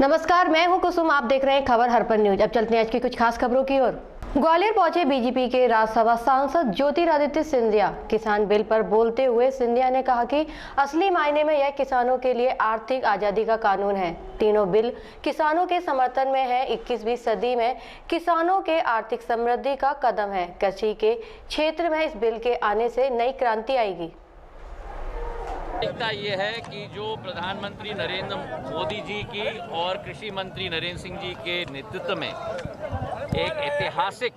नमस्कार, मैं हूं कुसुम। आप देख रहे हैं खबर हरपन न्यूज। अब चलते हैं आज की कुछ खास खबरों की ओर। ग्वालियर पहुंचे बीजेपी के राज्यसभा सांसद ज्योतिरादित्य सिंधिया। किसान बिल पर बोलते हुए सिंधिया ने कहा कि असली मायने में यह किसानों के लिए आर्थिक आजादी का कानून है। तीनों बिल किसानों के समर्थन में है। 21वीं सदी में किसानों के आर्थिक समृद्धि का कदम है। कृषि के क्षेत्र में इस बिल के आने से नई क्रांति आएगी। ये है कि जो प्रधानमंत्री नरेंद्र मोदी जी की और कृषि मंत्री नरेंद्र सिंह जी के नेतृत्व में एक ऐतिहासिक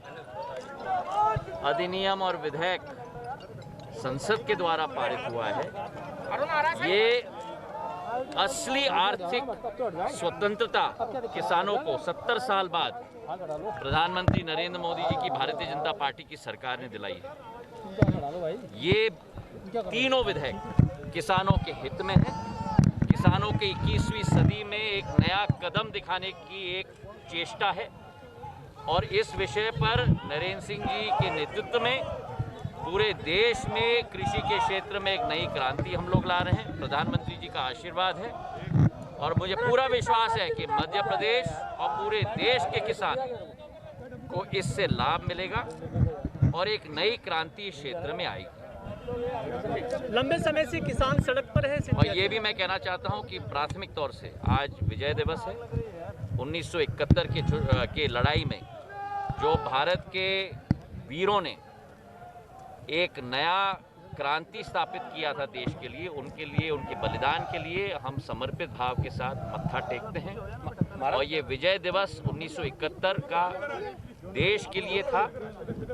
अधिनियम और विधेयक संसद के द्वारा पारित हुआ है, ये असली आर्थिक स्वतंत्रता किसानों को 70 साल बाद प्रधानमंत्री नरेंद्र मोदी जी की भारतीय जनता पार्टी की सरकार ने दिलाई है। ये तीनों विधेयक किसानों के हित में है। किसानों के 21वीं सदी में एक नया कदम दिखाने की एक चेष्टा है और इस विषय पर नरेंद्र सिंह जी के नेतृत्व में पूरे देश में कृषि के क्षेत्र में एक नई क्रांति हम लोग ला रहे हैं। प्रधानमंत्री जी का आशीर्वाद है और मुझे पूरा विश्वास है कि मध्य प्रदेश और पूरे देश के किसान को इससे लाभ मिलेगा और एक नई क्रांति क्षेत्र में आएगी। लंबे समय से किसान सड़क पर है। और ये भी मैं कहना चाहता हूं कि प्राथमिक तौर से आज विजय दिवस है। 1971 के लड़ाई में जो भारत के वीरों ने एक नया क्रांति स्थापित किया था देश के लिए, उनके बलिदान के लिए हम समर्पित भाव के साथ मत्था टेकते हैं। और ये विजय दिवस 1971 का देश के लिए था,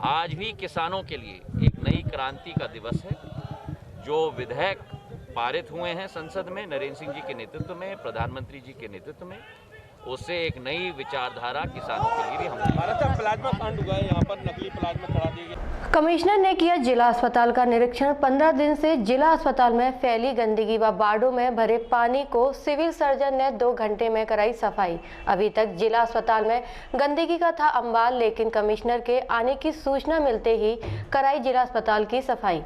आज भी किसानों के लिए एक नई क्रांति का दिवस है। जो विधेयक पारित हुए हैं संसद में नरेंद्र सिंह जी के नेतृत्व में, प्रधानमंत्री जी के नेतृत्व में, उससे एक नई विचारधारा किसानों के लिए भी हम प्लाज्मा कांड हुआ है, यहाँ पर नकली प्लाज्मा चढ़ा दी गई। कमिश्नर ने किया जिला अस्पताल का निरीक्षण। 15 दिन से जिला अस्पताल में फैली गंदगी व बाड़ों में भरे पानी को सिविल सर्जन ने 2 घंटे में कराई सफाई। अभी तक जिला अस्पताल में गंदगी का था अंबार, लेकिन कमिश्नर के आने की सूचना मिलते ही कराई जिला अस्पताल की सफाई।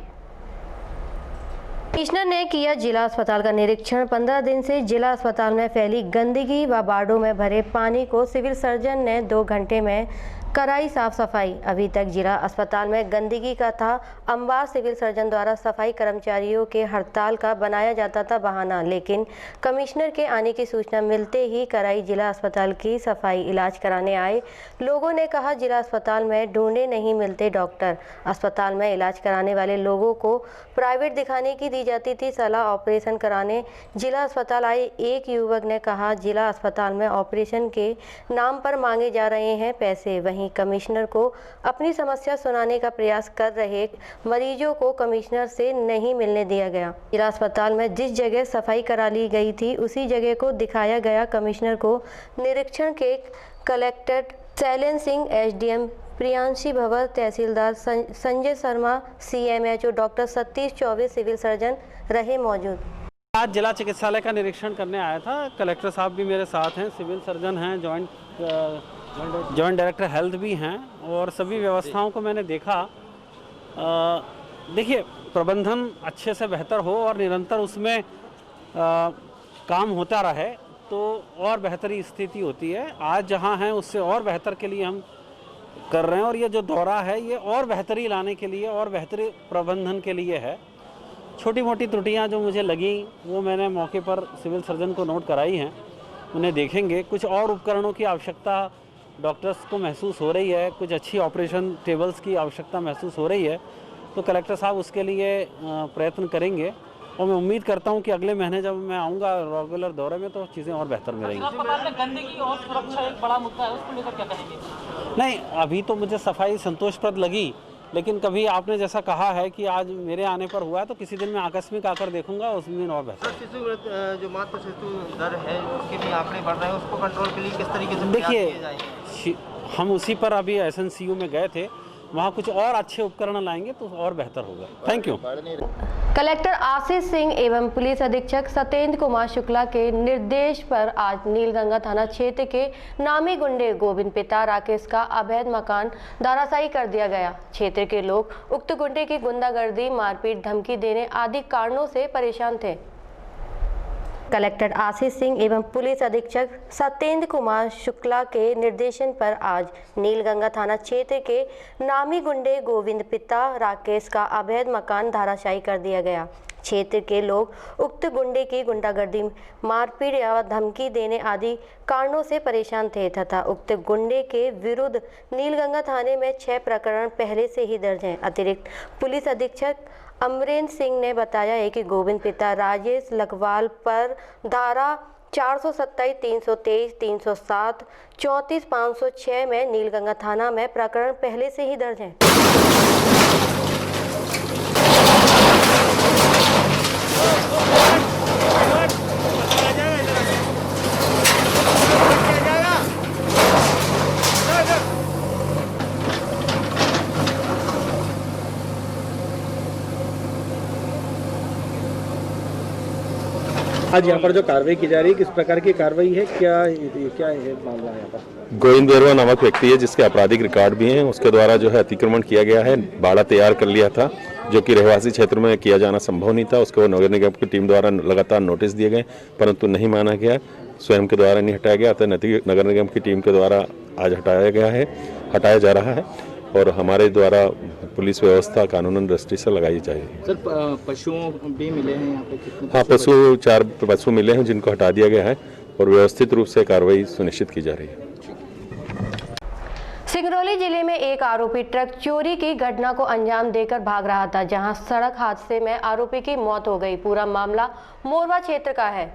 कमिश्नर ने किया जिला अस्पताल का निरीक्षण। 15 दिन से जिला अस्पताल में फैली गंदगी व बाड़ों में भरे पानी को सिविल सर्जन ने 2 घंटे में कराई साफ सफाई। अभी तक जिला अस्पताल में गंदगी का था अंबार। सिविल सर्जन द्वारा सफाई कर्मचारियों के हड़ताल का बनाया जाता था बहाना, लेकिन कमिश्नर के आने की सूचना मिलते ही कराई जिला अस्पताल की सफाई। इलाज कराने आए लोगों ने कहा जिला अस्पताल में ढूंढे नहीं मिलते डॉक्टर। अस्पताल में इलाज कराने वाले लोगों को प्राइवेट दिखाने की दी जाती थी सलाह। ऑपरेशन कराने जिला अस्पताल आए एक युवक ने कहा जिला अस्पताल में ऑपरेशन के नाम पर मांगे जा रहे हैं पैसे। वहीं कमिश्नर को अपनी समस्या सुनाने का प्रयास कर रहे मरीजों को कमिश्नर से नहीं मिलने दिया गया। जिला अस्पताल में जिस जगह सफाई करा ली गई थी उसी जगह को दिखाया गया कमिश्नर को। निरीक्षण के collector Shailendra Singh, SDM Priyanshi Bhawar, tehsildar Sanjay Sharma, CMHO doctor Satish Choubey, civil surgeon रहे मौजूद। आज जिला चिकित्सालय का निरीक्षण करने आया था। कलेक्टर साहब भी मेरे साथ हैं, सिविल सर्जन हैं, जॉइंट डायरेक्टर हेल्थ भी हैं और सभी व्यवस्थाओं को मैंने देखा। देखिए, प्रबंधन अच्छे से बेहतर हो और निरंतर उसमें काम होता रहे तो और बेहतरी स्थिति होती है। आज जहां हैं उससे और बेहतर के लिए हम कर रहे हैं और ये जो दौरा है ये और बेहतरी लाने के लिए और बेहतरी प्रबंधन के लिए है। छोटी मोटी त्रुटियां जो मुझे लगी वो मैंने मौके पर सिविल सर्जन को नोट कराई हैं, उन्हें देखेंगे। कुछ और उपकरणों की आवश्यकता डॉक्टर्स को महसूस हो रही है, कुछ अच्छी ऑपरेशन टेबल्स की आवश्यकता महसूस हो रही है, तो कलेक्टर साहब उसके लिए प्रयत्न करेंगे और मैं उम्मीद करता हूं कि अगले महीने जब मैं आऊंगा रेगुलर दौरे में तो चीज़ें और बेहतर मिलेंगी। गंदगी और सुरक्षा एक बड़ा मुद्दा है, उसको लेकर क्या कहेंगे? नहीं, अभी तो मुझे सफाई संतोषप्रद लगी, लेकिन कभी आपने जैसा कहा है कि आज मेरे आने पर हुआ है तो किसी दिन मैं आकस्मिक आकर देखूंगा, उस दिन और बेहतर। शिशु जो मातृ शिशु दर है उसके भी आंकड़े बढ़ रहे हैं, उसको कंट्रोल के लिए किस तरीके से देखिए, हम उसी पर अभी एसएनसीयू में गए थे, वहाँ कुछ और अच्छे उपकरण लाएंगे तो और बेहतर होगा। Thank you. Collector Ashish Singh एवं पुलिस अधीक्षक सत्येंद्र कुमार शुक्ला के निर्देश पर आज नीलगंगा थाना क्षेत्र के नामी गुंडे गोविंद पिता राकेश का अवैध मकान धराशायी कर दिया गया। क्षेत्र के लोग उक्त गुंडे की गुंडागर्दी, मारपीट, धमकी देने आदि कारणों से परेशान थे। कलेक्टर आशीष सिंह एवं पुलिस अधीक्षक सत्येंद्र कुमार शुक्ला के निर्देशन पर आज नीलगंगा थाना क्षेत्र के नामी गुंडे गोविंद पिता राकेश का अवैध मकान धराशायी कर दिया गया। क्षेत्र के लोग उक्त गुंडे की गुंडागर्दी, मारपीट या धमकी देने आदि कारणों से परेशान थे तथा उक्त गुंडे के विरुद्ध नीलगंगा थाने में 6 प्रकरण पहले से ही दर्ज हैं। अतिरिक्त पुलिस अधीक्षक अमरेंद्र सिंह ने बताया है कि गोविंद पिता राजेश लखवाल पर धारा 427, 323, 307, 34, 506 में नीलगंगा थाना में प्रकरण पहले से ही दर्ज हैं। आज यहाँ पर जो कार्रवाई की जा रही है, किस प्रकार की कार्रवाई है, क्या है मामला यहाँ पर? गोविंद बेरवा नामक व्यक्ति है जिसके आपराधिक रिकॉर्ड भी हैं। उसके द्वारा जो है अतिक्रमण किया गया है, बाड़ा तैयार कर लिया था जो कि रहवासी क्षेत्र में किया जाना संभव नहीं था। उसको नगर निगम की टीम द्वारा लगातार नोटिस दिए गए परंतु नहीं माना गया, स्वयं के द्वारा नहीं हटाया गया। अतः नगर निगम की टीम के द्वारा आज हटाया जा रहा है और हमारे द्वारा पुलिस व्यवस्था कानूनन दृष्टि से लगाई जाएगी। सर पशुओं भी मिले हैं यहाँ पे कितने? हाँ, 4 पशु मिले हैं जिनको हटा दिया गया है और व्यवस्थित रूप से कार्रवाई सुनिश्चित की जा रही है। सिंगरौली जिले में एक आरोपी ट्रक चोरी की घटना को अंजाम देकर भाग रहा था, जहां सड़क हादसे में आरोपी की मौत हो गई। पूरा मामला मोरवा क्षेत्र का है।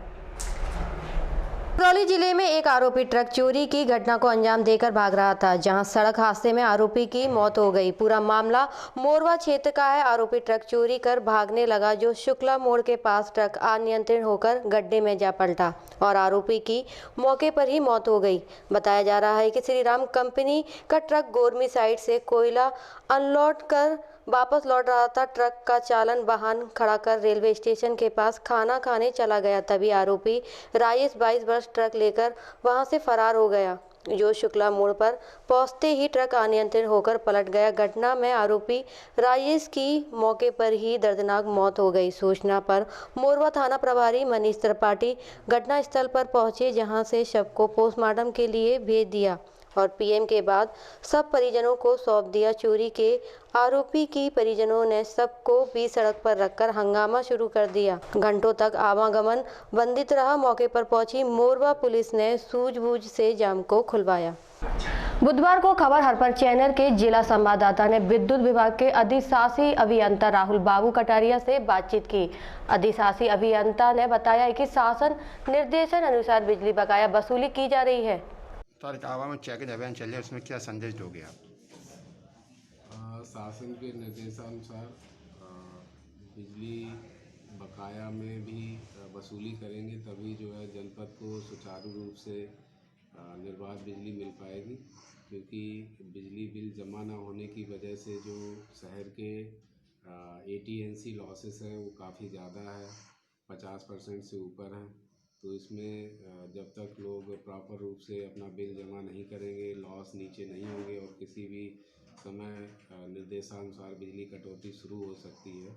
सिंगरौली जिले में एक आरोपी ट्रक चोरी की घटना को अंजाम देकर भाग रहा था, जहां सड़क हादसे में आरोपी की मौत हो गई। पूरा मामला मोरवा क्षेत्र का है। आरोपी ट्रक चोरी कर भागने लगा जो शुक्ला मोड़ के पास ट्रक अनियंत्रित होकर गड्ढे में जा पलटा और आरोपी की मौके पर ही मौत हो गई। बताया जा रहा है कि श्री राम कंपनी का ट्रक गोरमी साइड से कोयला अनलोड कर वापस लौट रहा था। ट्रक का चालन वाहन खड़ा कर रेलवे स्टेशन के पास खाना खाने चला गया। तभी आरोपी राजेश 22 वर्ष ट्रक लेकर वहां से फरार हो गया। जो शुक्ला मोड़ पर पहुंचते ही ट्रक अनियंत्रित होकर पलट गया। घटना में आरोपी राजेश की मौके पर ही दर्दनाक मौत हो गई। सूचना पर मोरवा थाना प्रभारी मनीष त्रिपाठी घटनास्थल पर पहुंचे, जहां से शव को पोस्टमार्टम के लिए भेज दिया और पीएम के बाद सब परिजनों को सौंप दिया। चोरी के आरोपी की परिजनों ने सबको बीच सड़क पर रखकर हंगामा शुरू कर दिया। घंटों तक आवागमन बंदित रहा। मौके पर पहुंची मोरवा पुलिस ने सूझबूझ से जाम को खुलवाया। बुधवार को खबर हरपर चैनल के जिला संवाददाता ने विद्युत विभाग के अधिशासी अभियंता राहुल बाबू कटारिया से बातचीत की। अधिशासी अभियंता ने बताया कि शासन निर्देशन अनुसार बिजली बकाया वसूली की जा रही है। आवा में चेक अभियान चल रहा है, उसमें क्या संदेश दोगे आप? शासन के निर्देशानुसार बिजली बकाया में भी वसूली करेंगे, तभी जो है जनपद को सुचारू रूप से निर्बाध बिजली मिल पाएगी। क्योंकि बिजली बिल जमा न होने की वजह से जो शहर के AT&C लॉसेस हैं वो काफ़ी ज़्यादा है, 50% से ऊपर हैं। तो इसमें जब तक लोग प्रॉपर रूप से अपना बिल जमा नहीं करेंगे, लॉस नीचे नहीं होंगे और किसी भी समय निर्देशानुसार बिजली कटौती शुरू हो सकती है।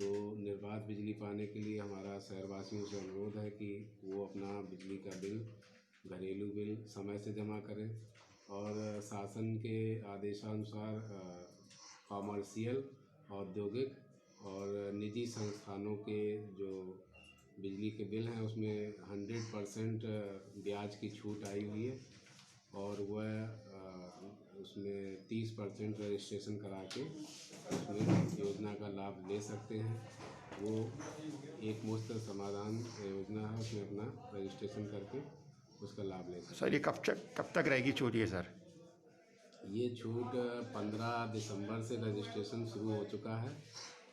तो निर्बाध बिजली पाने के लिए हमारा शहरवासियों से अनुरोध है कि वो अपना बिजली का बिल, घरेलू बिल समय से जमा करें और शासन के आदेशानुसार कॉमर्शियल, औद्योगिक और निजी संस्थानों के जो बिजली के बिल हैं उसमें 100% ब्याज की छूट आई हुई है और वह उसमें 30% रजिस्ट्रेशन करा के उसमें योजना का लाभ ले सकते हैं। वो एक मुफ्त समाधान योजना है, उसमें अपना रजिस्ट्रेशन करके उसका लाभ ले सकते हैं। सर ये कब तक रहेगी छूट? ये सर ये छूट 15 दिसंबर से रजिस्ट्रेशन शुरू हो चुका है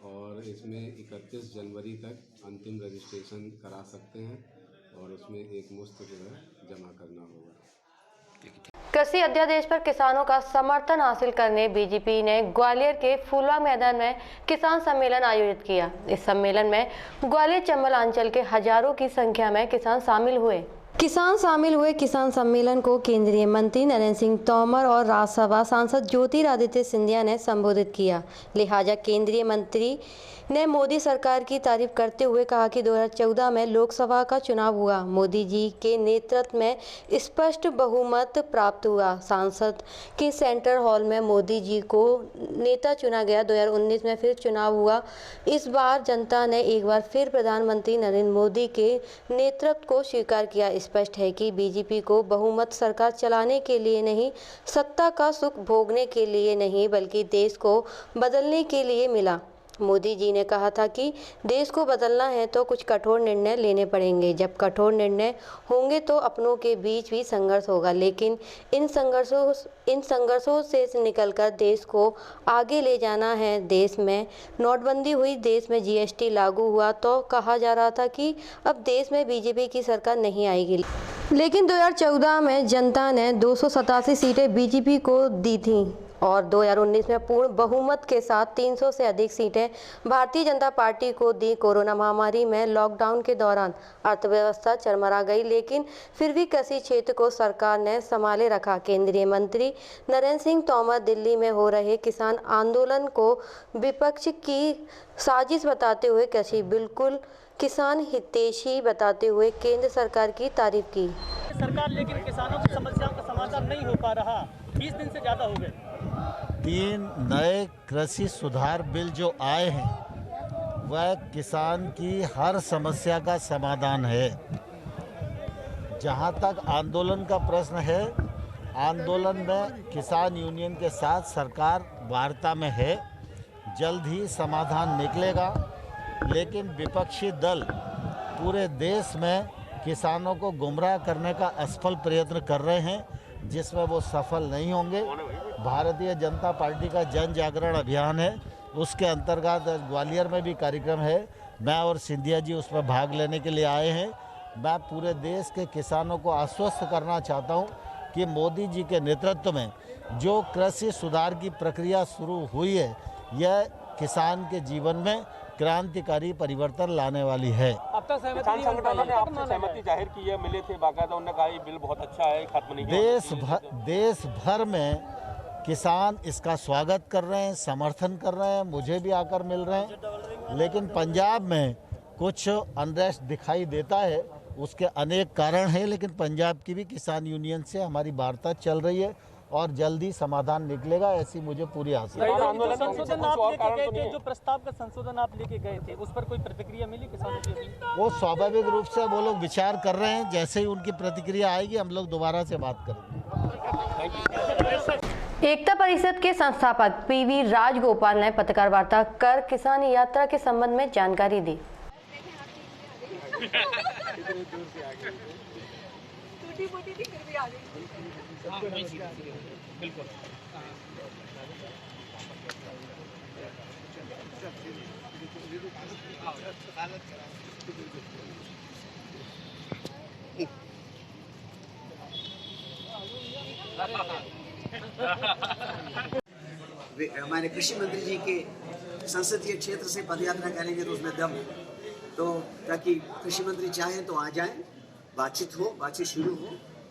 और इसमें 31 जनवरी तक अंतिम रजिस्ट्रेशन करा सकते हैं और उसमें एक मुश्त जो है जमा करना होगा। कृषि अध्यादेश पर किसानों का समर्थन हासिल करने बीजेपी ने ग्वालियर के फूलवा मैदान में किसान सम्मेलन आयोजित किया। इस सम्मेलन में ग्वालियर चंबल अंचल के हजारों की संख्या में किसान शामिल हुए। किसान शामिल हुए किसान सम्मेलन को केंद्रीय मंत्री नरेंद्र सिंह तोमर और राज्यसभा सांसद ज्योतिरादित्य सिंधिया ने संबोधित किया। लिहाजा केंद्रीय मंत्री ने मोदी सरकार की तारीफ करते हुए कहा कि 2014 में लोकसभा का चुनाव हुआ, मोदी जी के नेतृत्व में स्पष्ट बहुमत प्राप्त हुआ। सांसद के सेंट्रल हॉल में मोदी जी को नेता चुना गया। 2019 में फिर चुनाव हुआ। इस बार जनता ने एक बार फिर प्रधानमंत्री नरेंद्र मोदी के नेतृत्व को स्वीकार किया। स्पष्ट है कि बीजेपी को बहुमत सरकार चलाने के लिए नहीं, सत्ता का सुख भोगने के लिए नहीं, बल्कि देश को बदलने के लिए मिला। मोदी जी ने कहा था कि देश को बदलना है तो कुछ कठोर निर्णय लेने पड़ेंगे। जब कठोर निर्णय होंगे तो अपनों के बीच भी संघर्ष होगा, लेकिन इन संघर्षों से निकलकर देश को आगे ले जाना है। देश में नोटबंदी हुई, देश में जीएसटी लागू हुआ तो कहा जा रहा था कि अब देश में बीजेपी की सरकार नहीं आएगी, लेकिन 2014 में जनता ने 287 सीटें बीजेपी को दी थीं और 2019 में पूर्ण बहुमत के साथ 300 से अधिक सीटें भारतीय जनता पार्टी को दी। कोरोना महामारी में लॉकडाउन के दौरान अर्थव्यवस्था चरमरा गई, लेकिन फिर भी कृषि क्षेत्र को सरकार ने संभाले रखा। केंद्रीय मंत्री नरेंद्र सिंह तोमर दिल्ली में हो रहे किसान आंदोलन को विपक्ष की साजिश बताते हुए कृषि बिल्कुल किसान हितैषी बताते हुए केंद्र सरकार की तारीफ की। सरकार लेकिन किसानों की समस्याओं का समाधान नहीं हो पा रहा, 20 दिन से ज़्यादा हो गए। 3 नए कृषि सुधार बिल जो आए हैं वह किसान की हर समस्या का समाधान है। जहां तक आंदोलन का प्रश्न है, आंदोलन में किसान यूनियन के साथ सरकार वार्ता में है, जल्द ही समाधान निकलेगा। लेकिन विपक्षी दल पूरे देश में किसानों को गुमराह करने का असफल प्रयत्न कर रहे हैं, जिसमें वो सफल नहीं होंगे। भारतीय जनता पार्टी का जन जागरण अभियान है, उसके अंतर्गत ग्वालियर में भी कार्यक्रम है। मैं और सिंधिया जी उसमें भाग लेने के लिए आए हैं। मैं पूरे देश के किसानों को आश्वस्त करना चाहता हूं कि मोदी जी के नेतृत्व में जो कृषि सुधार की प्रक्रिया शुरू हुई है, यह किसान के जीवन में क्रांतिकारी परिवर्तन लाने वाली है। अब तक सहमति जाहिर की है, मिले थे बाकायदा, उन्होंने कहा ये बिल बहुत अच्छा है, खत्म नहीं। देश भर में किसान इसका स्वागत कर रहे हैं, समर्थन कर रहे हैं, मुझे भी आकर मिल रहे हैं। लेकिन पंजाब में कुछ अनरेस्ट दिखाई देता है, उसके अनेक कारण हैं, लेकिन पंजाब की भी किसान यूनियन से हमारी वार्ता चल रही है और जल्दी समाधान निकलेगा, ऐसी मुझे पूरी आशा है। संशोधन आप लेके गए थे, जो प्रस्ताव का संशोधन आप लेके गए थे, उस पर कोई प्रतिक्रिया मिली किसानों की? वो स्वाभाविक रूप से वो लोग विचार कर रहे हैं, जैसे ही उनकी प्रतिक्रिया आएगी हम लोग दोबारा से बात करेंगे। एकता परिषद के संस्थापक पीवी राजगोपाल ने पत्रकार वार्ता कर किसान यात्रा के संबंध में जानकारी दी। बिल्कुल। हमारे कृषि मंत्री जी के संसदीय क्षेत्र से पदयात्रा करेंगे तो उसमें दम है, तो ताकि कृषि मंत्री चाहें तो आ जाएं, बातचीत शुरू हो,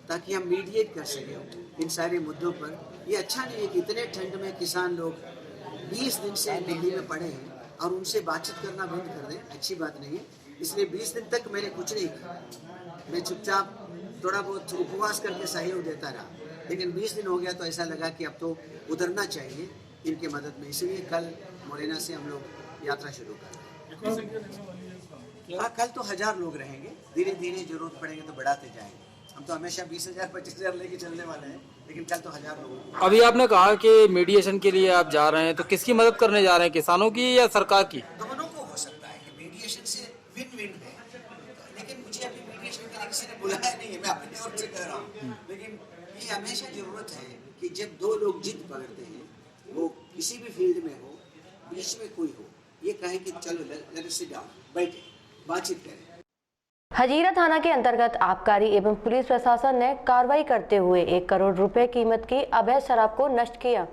ताकि हम मीडिएट कर सकें इन सारे मुद्दों पर। ये अच्छा नहीं है कि इतने ठंड में किसान लोग 20 दिन से दिल्ली में पड़े हैं और उनसे बातचीत करना बंद कर दें, अच्छी बात नहीं है। इसलिए 20 दिन तक मैंने कुछ नहीं किया, मैं चुपचाप थोड़ा बहुत उपवास करके सहयोग देता रहा, लेकिन 20 दिन हो गया तो ऐसा लगा कि अब तो उतरना चाहिए इनके मदद में। इसलिए कल मोरेना से हम लोग यात्रा शुरू कर रहे हैं। हाँ, कल तो 1000 लोग रहेंगे, धीरे धीरे जरूरत पड़ेंगे तो बढ़ाते जाएंगे। हम तो हमेशा 20,000 25,000 लेके चलने वाले हैं, लेकिन कल तो 1000 लोग। अभी आपने कहा कि मीडिएशन के लिए आप जा रहे हैं, तो किसकी मदद करने जा रहे हैं, किसानों की या सरकार की? दोनों को हो सकता है कि मीडिएशन से विन विन है, लेकिन मुझे अभी मीडिएशन के लिए किसी ने बुलाया नहीं है, मैं अपनी ओर से कह रहा हूँ। लेकिन ये हमेशा जरूरत है कि जब 2 लोग जिद पकड़ते हैं, वो किसी भी फील्ड में हो, बीच में कोई हो, ये कहे कि चलो लेट अस सिट डाउन, बैठे बातचीत करें। हजीरा थाना के अंतर्गत आबकारी एवं पुलिस प्रशासन ने कार्रवाई करते हुए 1 करोड़ रुपए कीमत की अवैध शराब को नष्ट किया।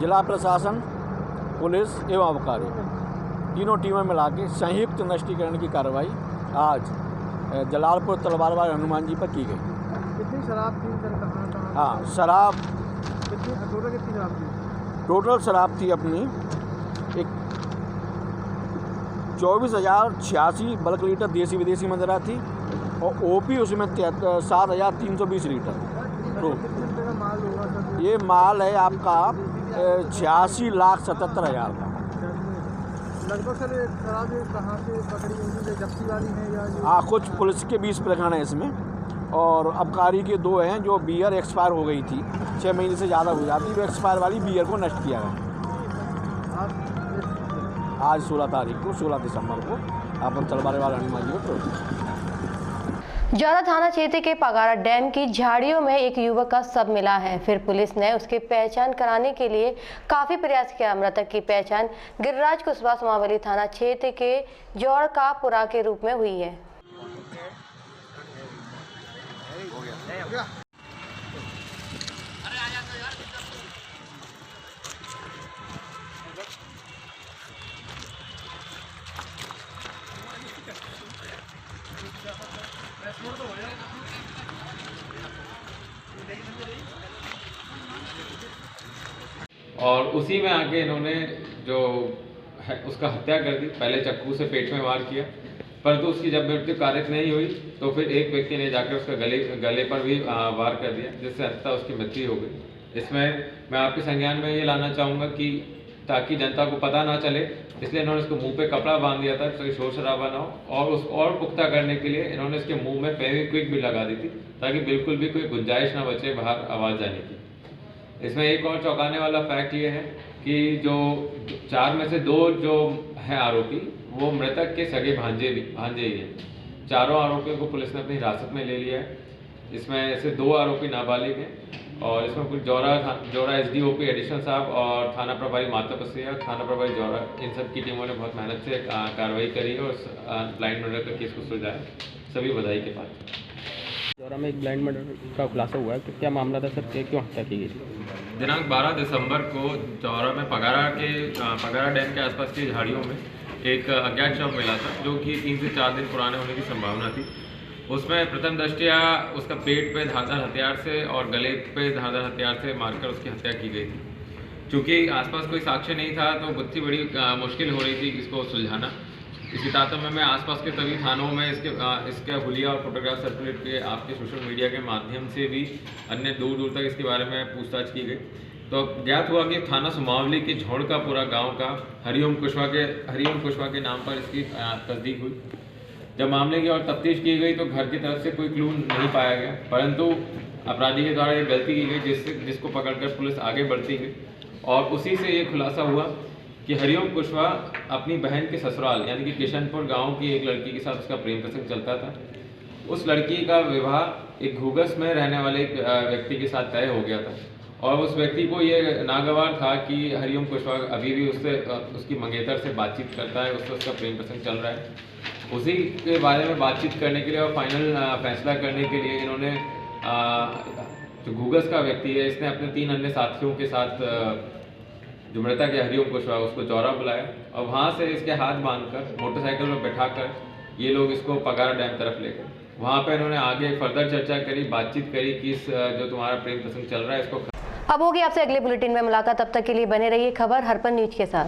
जिला प्रशासन, पुलिस एवं आबकारी तीनों टीमें मिला के संयुक्त नष्टीकरण की कार्रवाई आज जलालपुर तलवारबाग हनुमान जी पर की गई। कितनी शराब थी सर? कहाँ? हाँ, शराब कितनी शराब थी? टोटल शराब थी अपनी 24,086 बल्क लीटर देसी विदेशी मदिरा थी और ओपी उसमें 7,320 लीटर। तो माल होगा सर? ये माल है आपका 86,77,000 का। लगभग सर शराब कहाँ से पकड़ी गई? जब्ती वाली है या? हाँ, कुछ पुलिस के 20 प्रकरण हैं इसमें और आबकारी के 2 हैं जो बियर एक्सपायर हो गई थी, 6 महीने से ज़्यादा हो जाती, वो एक्सपायर वाली बियर को नष्ट किया गया आज 16 दिसंबर को अपन तलवारबाग हनुमान जी को। जौरा थाना क्षेत्र के पगारा डैम की झाड़ियों में एक युवक का शव मिला है। फिर पुलिस ने उसकी पहचान कराने के लिए काफी प्रयास किया। मृतक की पहचान गिरिराज कुशवाहा सोमावली थाना क्षेत्र के जौड़कापुरा के रूप में हुई है। और उसी में आके इन्होंने जो है उसका हत्या कर दी। पहले चाकू से पेट में वार किया, परंतु उसकी जब मृत्यु कारित नहीं हुई तो फिर एक व्यक्ति ने जाकर उसका गले पर भी वार कर दिया, जिससे अंततः उसकी मृत्यु हो गई। इसमें मैं आपके संज्ञान में ये लाना चाहूँगा कि ताकि जनता को पता ना चले, इसलिए इन्होंने उसको मुंह पे कपड़ा बांध दिया था ताकि शोर शराबा ना हो, और उस और पुख्ता करने के लिए इन्होंने इसके मुंह में फेविक्विक भी लगा दी थी ताकि बिल्कुल भी कोई गुंजाइश ना बचे बाहर आवाज़ जाने की। इसमें एक और चौंकाने वाला फैक्ट ये है कि जो 4 में से 2 जो हैं आरोपी वो मृतक के सगे भांजे ही हैं। चारों आरोपियों को पुलिस ने अपनी हिरासत में ले लिया है। इसमें से 2 आरोपी नाबालिग हैं और इसमें कुछ जौरा एसडीओपी एडिशनल साहब और थाना प्रभारी माता बसिया, थाना प्रभारी जौरा, इन सब की टीमों ने बहुत मेहनत से कार्रवाई करी और ब्लाइंड मर्डर का केस को सुलझाया। सभी बधाई के पात्र। जौरा में एक ब्लाइंड मर्डर का खुलासा हुआ है, तो क्या मामला था सर, क्यों हत्या की गई? दिनांक 12 दिसंबर को जौरा में पगारा डैम के आसपास की झाड़ियों में एक अज्ञात शव मिला था जो कि 3 से 4 दिन पुराने होने की संभावना थी। उसमें प्रथम दृष्टया उसका पेट पे धारदार हथियार से और गले पे धारदार हथियार से मारकर उसकी हत्या की गई थी। चूँकि आसपास कोई साक्ष्य नहीं था तो बहुत बड़ी मुश्किल हो रही थी इसको सुलझाना। इसी तारतम्य में आसपास के सभी थानों में इसके हुलिया और फोटोग्राफ सर्कुलेट किए, आपके सोशल मीडिया के माध्यम से भी अन्य दूर दूर तक इसके बारे में पूछताछ की गई। तो ज्ञात हुआ कि थाना सोमावली के झोड़कापुरा गांव का हरिओम कुशवाहा के नाम पर इसकी तस्दीक हुई। जब मामले की और तफ्तीश की गई तो घर की तरफ से कोई क्लू नहीं पाया गया, परंतु अपराधी के द्वारा एक गलती की गई जिसको पकड़कर पुलिस आगे बढ़ती गई और उसी से ये खुलासा हुआ कि हरिओम कुशवाहा अपनी बहन के ससुराल यानी कि किशनपुर गांव की एक लड़की के साथ उसका प्रेम प्रसंग चलता था। उस लड़की का विवाह एक घूगस में रहने वाले एक व्यक्ति के साथ तय हो गया था और उस व्यक्ति को ये नागवार था कि हरिओम कुशवाहा अभी भी उसकी मंगेतर से बातचीत करता है, उससे उसका प्रेम प्रसंग चल रहा है। उसी के बारे में बातचीत करने के लिए और फाइनल फैसला करने के लिए इन्होंने जो घूगस का व्यक्ति है इसने अपने 3 अन्य साथियों के साथ जो मृतक है हरिओम कुशवाहा उसको जौरा बुलाया और वहाँ से इसके हाथ बांधकर मोटरसाइकिल में बैठाकर ये लोग इसको पगारा डैम तरफ ले गए। वहाँ पे इन्होंने आगे फर्दर चर्चा करी, बातचीत करी कि जो तुम्हारा प्रेम प्रसंग चल रहा है इसको। अब होगी आपसे अगले बुलेटिन में मुलाकात, तब तक के लिए बने रहिए खबर हरपन न्यूज के साथ।